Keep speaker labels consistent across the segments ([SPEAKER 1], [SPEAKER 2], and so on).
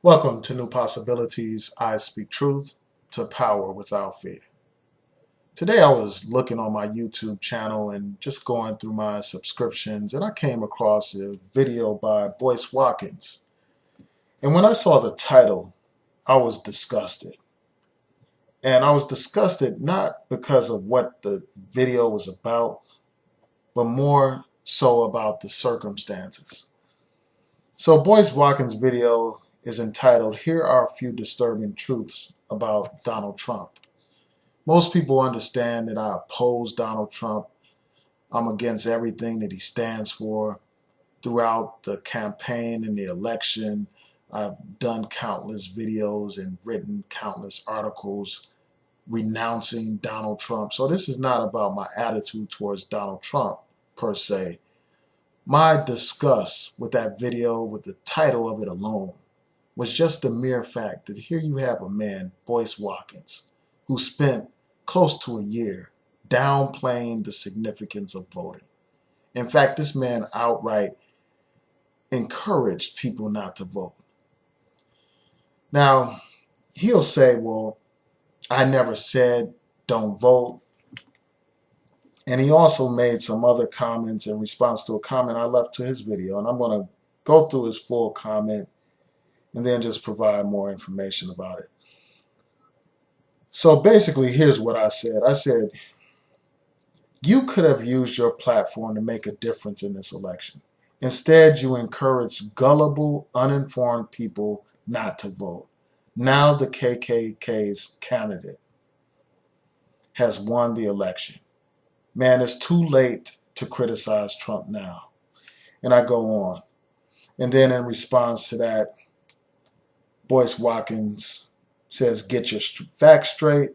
[SPEAKER 1] Welcome to New Possibilities. I speak truth to power without fear. Today I was looking on my YouTube channel and just going through my subscriptions, and I came across a video by Boyce Watkins. And when I saw the title, I was disgusted. And I was disgusted not because of what the video was about, but more so about the circumstances. So Boyce Watkins' video is entitled, "Here Are a Few Disturbing Truths About Donald Trump." Most people understand that I oppose Donald Trump. I'm against everything that he stands for. Throughout the campaign and the election, I've done countless videos and written countless articles renouncing Donald Trump. So this is not about my attitude towards Donald Trump per se. My disgust with that video, with the title of it alone, was just the mere fact that here you have a man, Boyce Watkins, who spent close to a year downplaying the significance of voting. In fact, this man outright encouraged people not to vote. Now, he'll say, well, I never said don't vote. And he also made some other comments in response to a comment I left to his video. And I'm going to go through his full comment and then just provide more information about it. So basically, here's what I said. I said, you could have used your platform to make a difference in this election. Instead, you encourage gullible, uninformed people not to vote. Now the KKK's candidate has won the election. Man, it's too late to criticize Trump now. And I go on. And then in response to that, Boyce Watkins says, get your facts straight.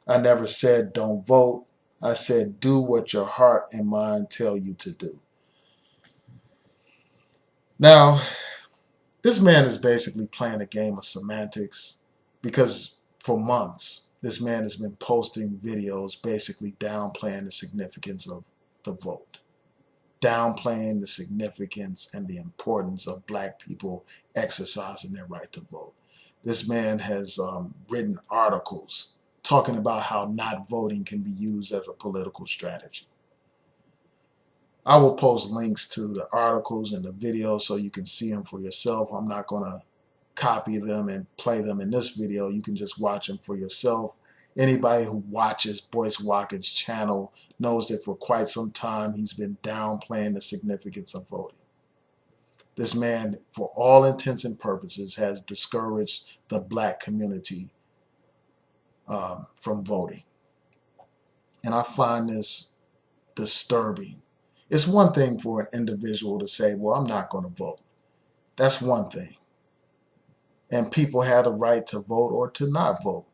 [SPEAKER 1] I never said don't vote. I said do what your heart and mind tell you to do. Now, this man is basically playing a game of semantics because for months, this man has been posting videos basically downplaying the significance of the vote, downplaying the significance and the importance of black people exercising their right to vote. This man has written articles talking about how not voting can be used as a political strategy. I will post links to the articles and the videos so you can see them for yourself. I'm not going to copy them and play them in this video. You can just watch them for yourself. Anybody who watches Boyce Watkins' channel knows that for quite some time he's been downplaying the significance of voting. This man, for all intents and purposes, has discouraged the black community from voting. And I find this disturbing. It's one thing for an individual to say, well, I'm not going to vote. That's one thing. And people have the right to vote or to not vote.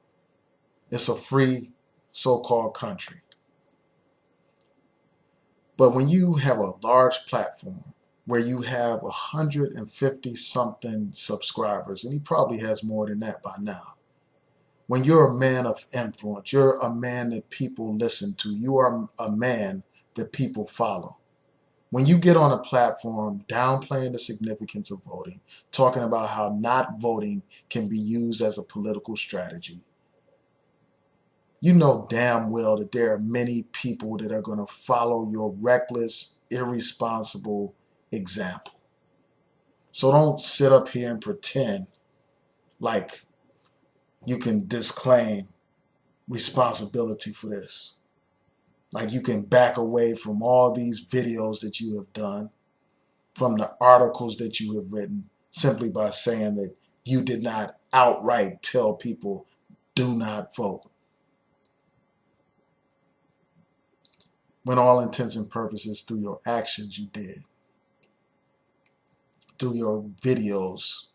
[SPEAKER 1] It's a free so-called country. But when you have a large platform where you have 150 something subscribers, and he probably has more than that by now, when you're a man of influence, you're a man that people listen to, you are a man that people follow. When you get on a platform downplaying the significance of voting, talking about how not voting can be used as a political strategy, you know damn well that there are many people that are going to follow your reckless, irresponsible example. So don't sit up here and pretend like you can disclaim responsibility for this. Like you can back away from all these videos that you have done, from the articles that you have written, simply by saying that you did not outright tell people do not vote. When all intents and purposes, through your actions, you did. Through your videos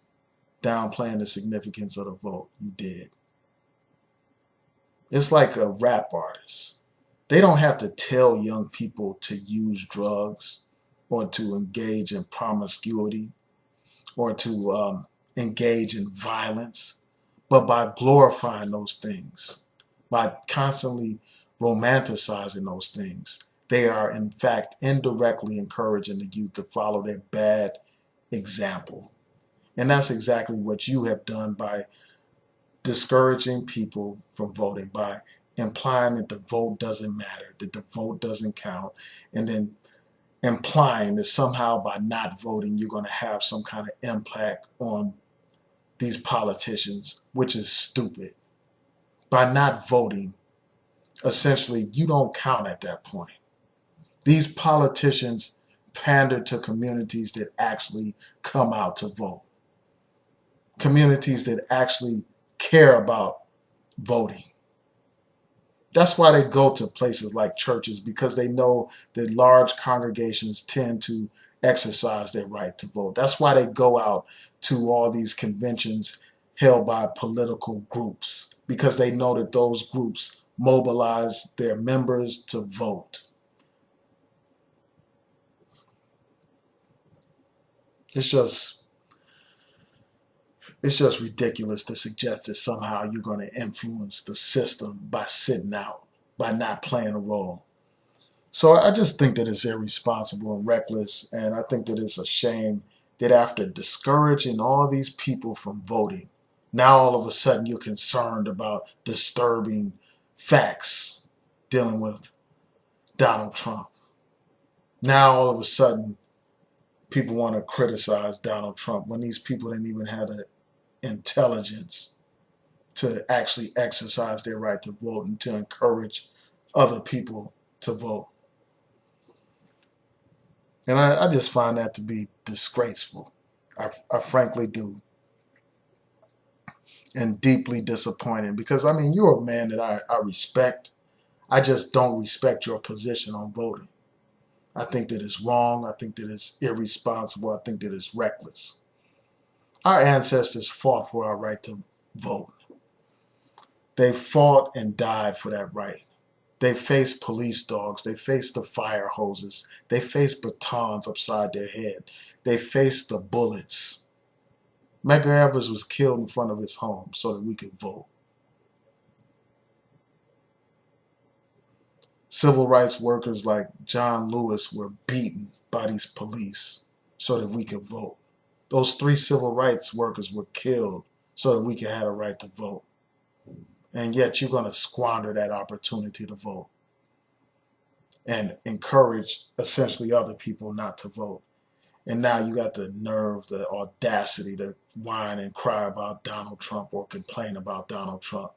[SPEAKER 1] downplaying the significance of the vote, you did. It's like a rap artist. They don't have to tell young people to use drugs or to engage in promiscuity or to engage in violence, but by glorifying those things, by constantly romanticizing those things, they are in fact indirectly encouraging the youth to follow their bad example. And that's exactly what you have done by discouraging people from voting, by implying that the vote doesn't matter, that the vote doesn't count, and then implying that somehow by not voting you're going to have some kind of impact on these politicians, which is stupid. By not voting, essentially you don't count at that point. These politicians pander to communities that actually come out to vote, communities that actually care about voting. That's why they go to places like churches, because they know that large congregations tend to exercise their right to vote. That's why they go out to all these conventions held by political groups, because they know that those groups mobilize their members to vote. It's just ridiculous to suggest that somehow you're going to influence the system by sitting out, by not playing a role. So I just think that it's irresponsible and reckless, and I think that it's a shame that after discouraging all these people from voting, now all of a sudden you're concerned about disturbing facts dealing with Donald Trump. Now all of a sudden people want to criticize Donald Trump when these people didn't even have the intelligence to actually exercise their right to vote and to encourage other people to vote. And I just find that to be disgraceful. I frankly do. And deeply disappointing, because I mean, you're a man that I respect. I just don't respect your position on voting. I think that it's wrong. I think that it's irresponsible. I think that it's reckless. Our ancestors fought for our right to vote. They fought and died for that right. They faced police dogs. They faced the fire hoses. They faced batons upside their head. They faced the bullets. Medgar Evers was killed in front of his home so that we could vote. Civil rights workers like John Lewis were beaten by these police so that we could vote. Those 3 civil rights workers were killed so that we could have a right to vote. And yet you're going to squander that opportunity to vote and encourage essentially other people not to vote. And now you got the nerve, the audacity to whine and cry about Donald Trump or complain about Donald Trump,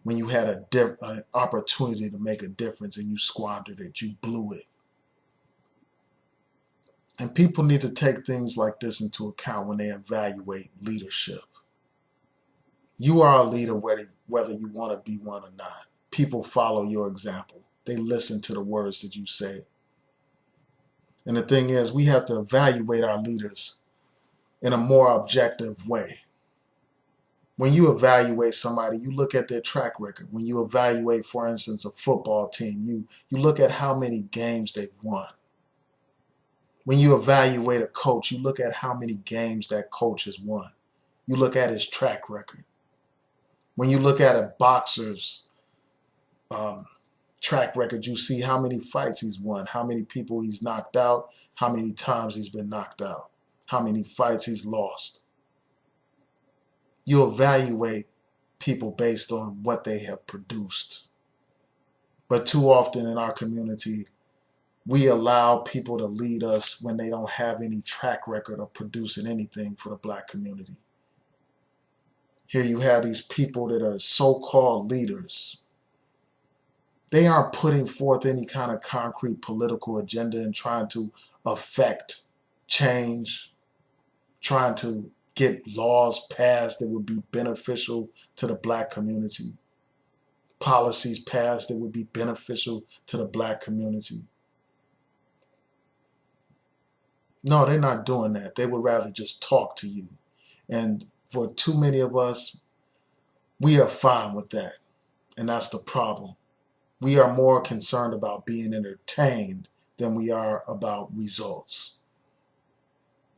[SPEAKER 1] when you had an opportunity to make a difference and you squandered it, you blew it. And people need to take things like this into account when they evaluate leadership. You are a leader whether you want to be one or not. People follow your example. They listen to the words that you say. And the thing is, we have to evaluate our leaders in a more objective way. When you evaluate somebody, you look at their track record. When you evaluate, for instance, a football team, you look at how many games they've won. When you evaluate a coach, you look at how many games that coach has won. You look at his track record. When you look at a boxer's track record, you see how many fights he's won, how many people he's knocked out, how many times he's been knocked out, how many fights he's lost. You evaluate people based on what they have produced. But too often in our community, we allow people to lead us when they don't have any track record of producing anything for the black community. Here you have these people that are so-called leaders. They aren't putting forth any kind of concrete political agenda and trying to affect change, trying to get laws passed that would be beneficial to the black community, policies passed that would be beneficial to the black community. No, they're not doing that. They would rather just talk to you. And for too many of us, we are fine with that. And that's the problem. We are more concerned about being entertained than we are about results.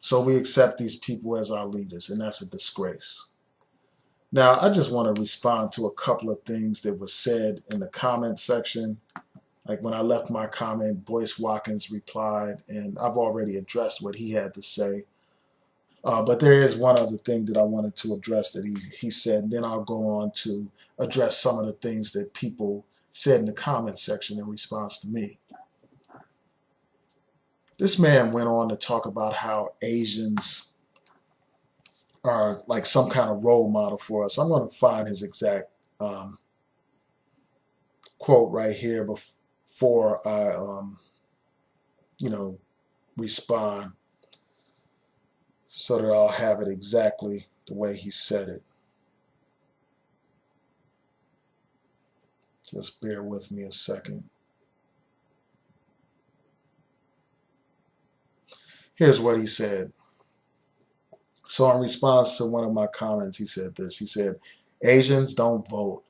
[SPEAKER 1] So we accept these people as our leaders, and that's a disgrace. Now, I just want to respond to a couple of things that were said in the comment section. Like when I left my comment, Boyce Watkins replied, and I've already addressed what he had to say. But there is one other thing that I wanted to address that he said, and then I'll go on to address some of the things that people said in the comment section in response to me. This man went on to talk about how Asians are like some kind of role model for us. I'm going to find his exact quote right here before I, respond, so that I'll have it exactly the way he said it. Just bear with me a second. Here's what he said. So in response to one of my comments, he said this. He said, Asians don't vote,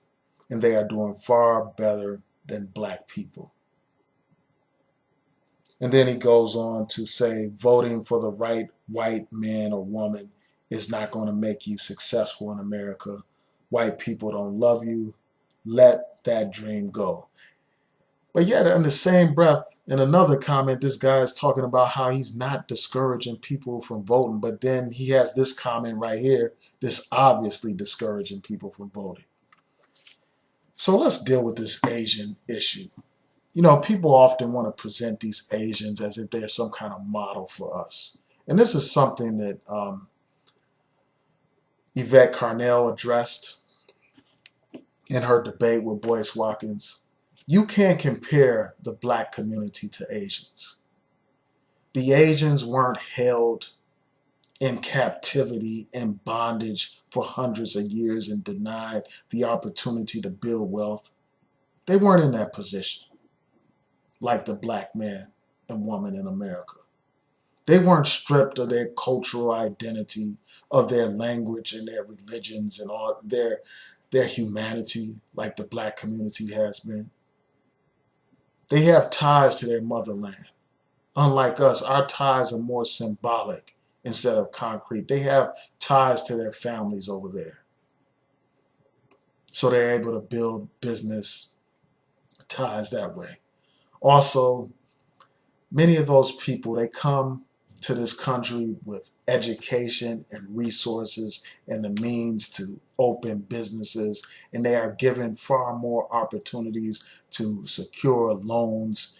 [SPEAKER 1] and they are doing far better than black people. And then he goes on to say, voting for the right white man or woman is not going to make you successful in America. White people don't love you. Let that dream go. But yet, in the same breath, in another comment, this guy is talking about how he's not discouraging people from voting. But then he has this comment right here, this obviously discouraging people from voting. So let's deal with this Asian issue. You know, people often want to present these Asians as if they're some kind of model for us. And this is something that Yvette Carnell addressed in her debate with Boyce Watkins. You can't compare the black community to Asians. The Asians weren't held in captivity and bondage for hundreds of years and denied the opportunity to build wealth. They weren't in that position like the black man and woman in America. They weren't stripped of their cultural identity, of their language and their religions and all their humanity like the black community has been. They have ties to their motherland. Unlike us, our ties are more symbolic instead of concrete. They have ties to their families over there. So they're able to build business ties that way. Also, many of those people, they come to this country with education and resources and the means to open businesses, and they are given far more opportunities to secure loans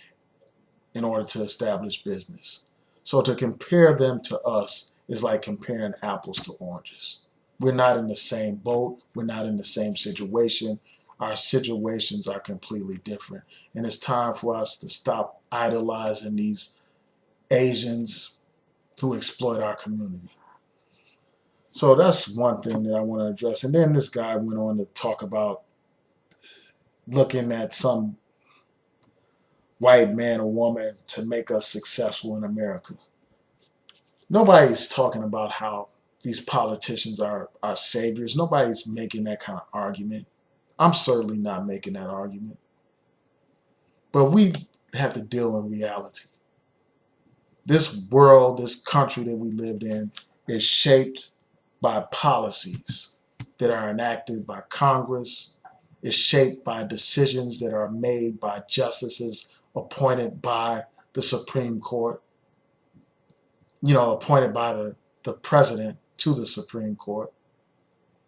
[SPEAKER 1] in order to establish business. So to compare them to us is like comparing apples to oranges. We're not in the same boat. We're not in the same situation. Our situations are completely different. And it's time for us to stop idolizing these Asians who exploit our community. So that's one thing that I want to address. And then this guy went on to talk about looking at some white man or woman to make us successful in America. Nobody's talking about how these politicians are our saviors. Nobody's making that kind of argument. I'm certainly not making that argument. But we have to deal in reality. This world, this country that we lived in is shaped by policies that are enacted by Congress. It's shaped by decisions that are made by justices appointed by the Supreme Court. Appointed by the president to the Supreme Court.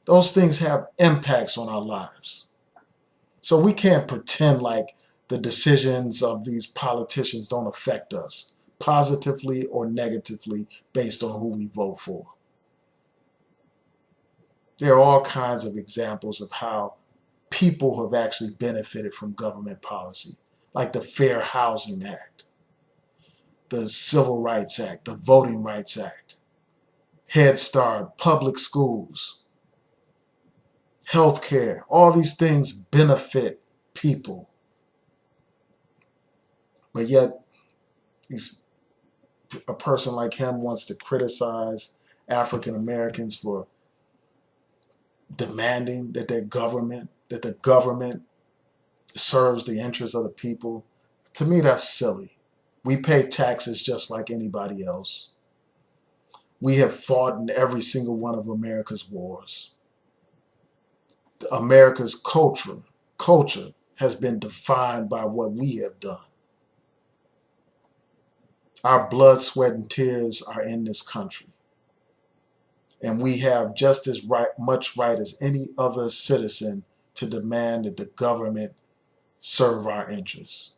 [SPEAKER 1] Those things have impacts on our lives. So we can't pretend like the decisions of these politicians don't affect us positively or negatively based on who we vote for. There are all kinds of examples of how people have actually benefited from government policy, like the Fair Housing Act, the Civil Rights Act, the Voting Rights Act, Head Start, public schools, healthcare. All these things benefit people. But yet, a person like him wants to criticize African Americans for demanding that the government serves the interests of the people. To me, that's silly. We pay taxes just like anybody else. We have fought in every single one of America's wars. America's culture has been defined by what we have done. Our blood, sweat, and tears are in this country. And we have just as much right as any other citizen to demand that the government serve our interests.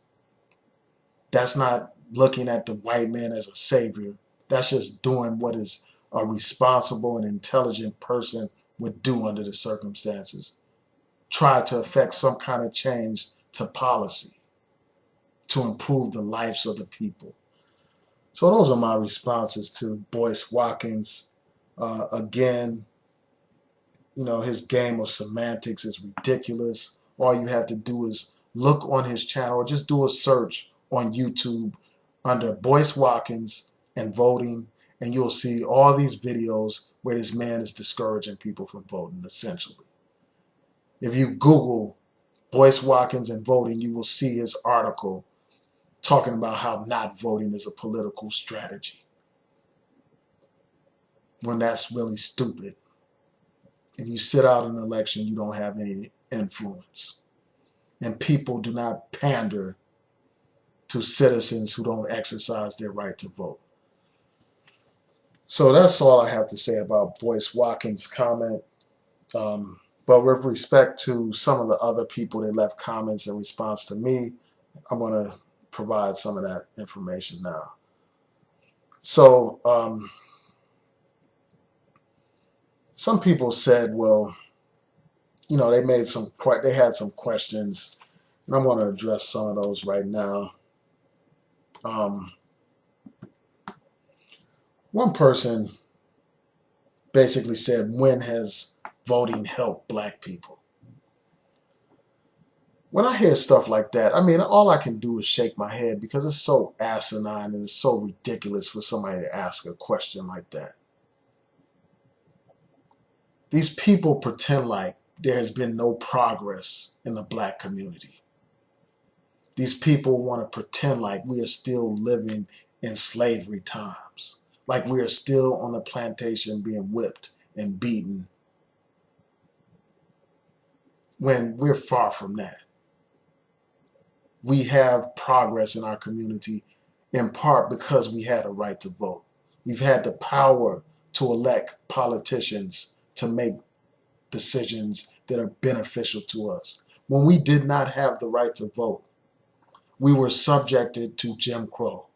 [SPEAKER 1] That's not looking at the white man as a savior. That's just doing what is a responsible and intelligent person would do under the circumstances. Try to affect some kind of change to policy to improve the lives of the people. So those are my responses to Boyce Watkins. Again, his game of semantics is ridiculous. All you have to do is look on his channel or just do a search on YouTube under Boyce Watkins and voting, and you'll see all these videos where this man is discouraging people from voting, essentially. If you Google Boyce Watkins and voting, you will see his article talking about how not voting is a political strategy, when that's really stupid. If you sit out an election, you don't have any influence. And people do not pander to citizens who don't exercise their right to vote. So that's all I have to say about Boyce Watkins' comment. But with respect to some of the other people that left comments in response to me, I'm going to provide some of that information now. So some people said, well, they had some questions, and I'm going to address some of those right now. One person basically said, when has voting helped black people? When I hear stuff like that, all I can do is shake my head, because it's so asinine and it's so ridiculous for somebody to ask a question like that. These people pretend like there has been no progress in the black community. These people want to pretend like we are still living in slavery times, like we are still on a plantation being whipped and beaten, when we're far from that. We have progress in our community in part because we had a right to vote. We've had the power to elect politicians to make decisions that are beneficial to us. When we did not have the right to vote, we were subjected to Jim Crow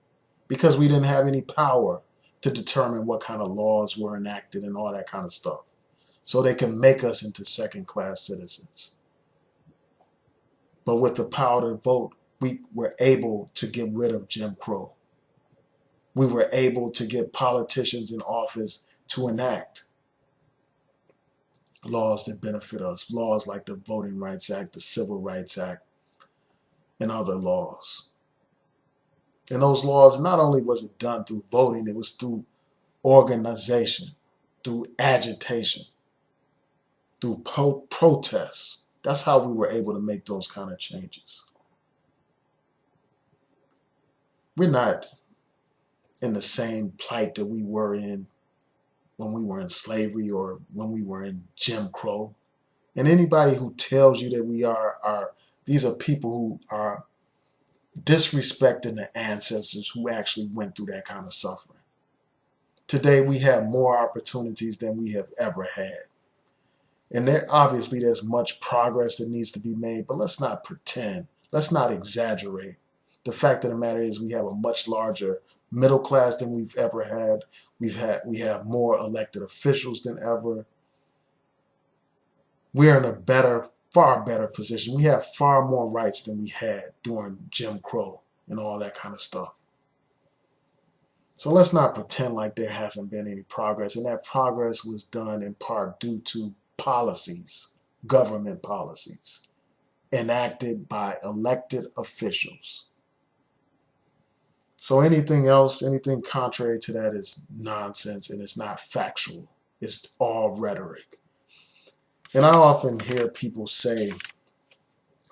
[SPEAKER 1] because we didn't have any power to determine what kind of laws were enacted and all that kind of stuff. So they can make us into second-class citizens. But with the power to vote, we were able to get rid of Jim Crow. We were able to get politicians in office to enact laws that benefit us, laws like the Voting Rights Act, the Civil Rights Act, and other laws. And those laws, not only was it done through voting, it was through organization, through agitation, through protests. That's how we were able to make those kind of changes. We're not in the same plight that we were in when we were in slavery or when we were in Jim Crow. And anybody who tells you that we are these are people who are disrespecting the ancestors who actually went through that kind of suffering. Today we have more opportunities than we have ever had. And obviously there's much progress that needs to be made, but let's not pretend. Let's not exaggerate. The fact of the matter is we have a much larger middle class than we've ever had. We have more elected officials than ever. We're in a far better position. We have far more rights than we had during Jim Crow and all that kind of stuff. So let's not pretend like there hasn't been any progress. And that progress was done in part due to policies, government policies, enacted by elected officials. So anything else, anything contrary to that is nonsense, and it's not factual. It's all rhetoric. And I often hear people say,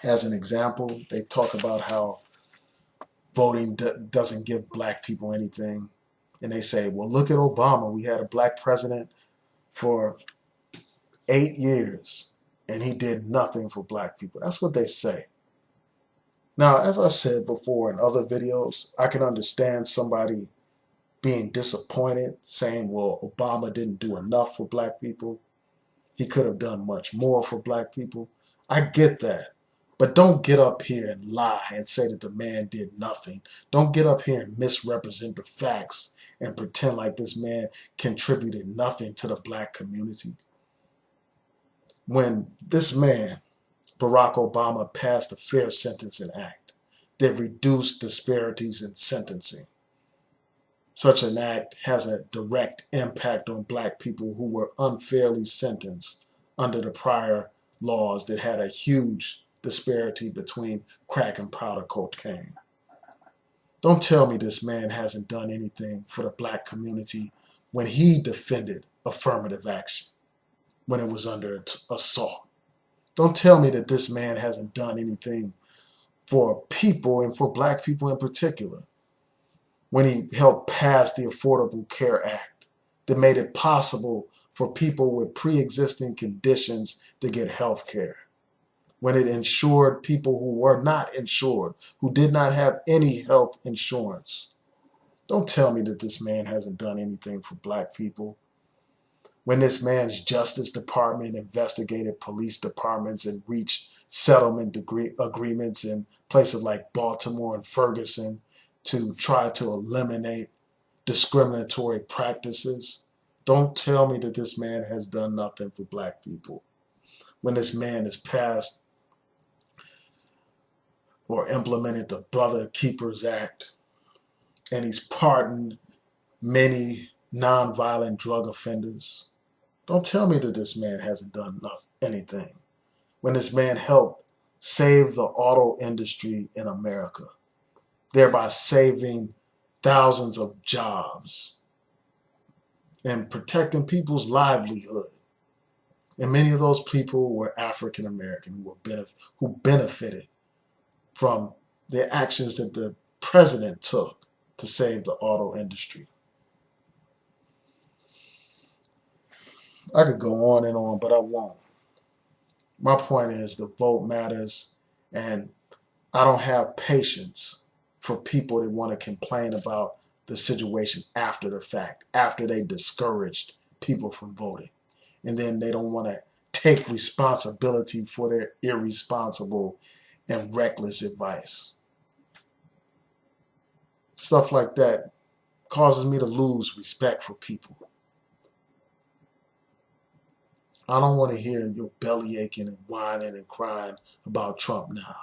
[SPEAKER 1] as an example, they talk about how voting doesn't give black people anything. And they say, well, look at Obama. We had a black president for 8 years, and he did nothing for black people. That's what they say. Now, as I said before in other videos, I can understand somebody being disappointed, saying, well, Obama didn't do enough for black people. He could have done much more for black people. I get that. But don't get up here and lie and say that the man did nothing. Don't get up here and misrepresent the facts and pretend like this man contributed nothing to the black community. When this man, Barack Obama, passed the Fair Sentencing Act that reduced disparities in sentencing, such an act has a direct impact on black people who were unfairly sentenced under the prior laws that had a huge disparity between crack and powder cocaine. Don't tell me this man hasn't done anything for the black community when he defended affirmative action when it was under assault. Don't tell me that this man hasn't done anything for people and for black people in particular when he helped pass the Affordable Care Act that made it possible for people with pre-existing conditions to get health care, when it insured people who were not insured, who did not have any health insurance. Don't tell me that this man hasn't done anything for black people. When this man's Justice Department investigated police departments and reached settlement agreements in places like Baltimore and Ferguson to try to eliminate discriminatory practices. Don't tell me that this man has done nothing for black people. When this man has passed or implemented the Brother Keepers Act and he's pardoned many nonviolent drug offenders. Don't tell me that this man hasn't done anything. When this man helped save the auto industry in America, thereby saving thousands of jobs and protecting people's livelihood. And many of those people were African American who benefited from the actions that the president took to save the auto industry. I could go on and on, but I won't. My point is the vote matters, and I don't have patience for people that want to complain about the situation after the fact, after they discouraged people from voting. And then they don't want to take responsibility for their irresponsible and reckless advice. Stuff like that causes me to lose respect for people. I don't want to hear your belly aching and whining and crying about Trump now.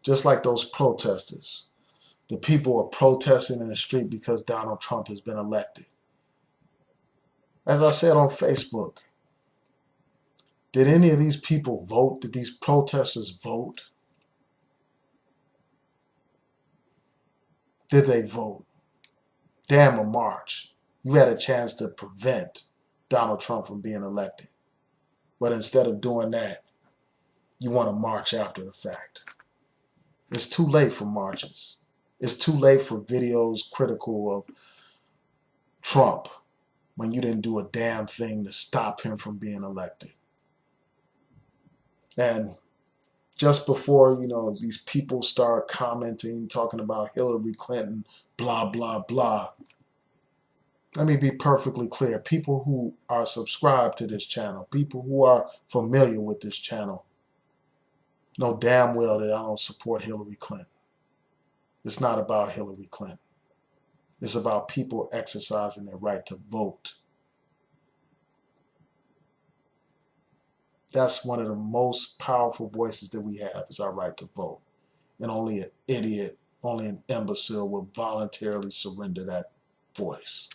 [SPEAKER 1] Just like those protesters. The people are protesting in the street because Donald Trump has been elected. As I said on Facebook, did any of these people vote? Did these protesters vote? Did they vote? Damn a march. You had a chance to prevent Donald Trump from being elected. But instead of doing that, you want to march after the fact. It's too late for marches. It's too late for videos critical of Trump when you didn't do a damn thing to stop him from being elected. And just before, these people start commenting, talking about Hillary Clinton, blah, blah, blah, let me be perfectly clear. People who are subscribed to this channel, people who are familiar with this channel, know damn well that I don't support Hillary Clinton. It's not about Hillary Clinton. It's about people exercising their right to vote. That's one of the most powerful voices that we have, is our right to vote. And only an idiot, only an imbecile will voluntarily surrender that voice.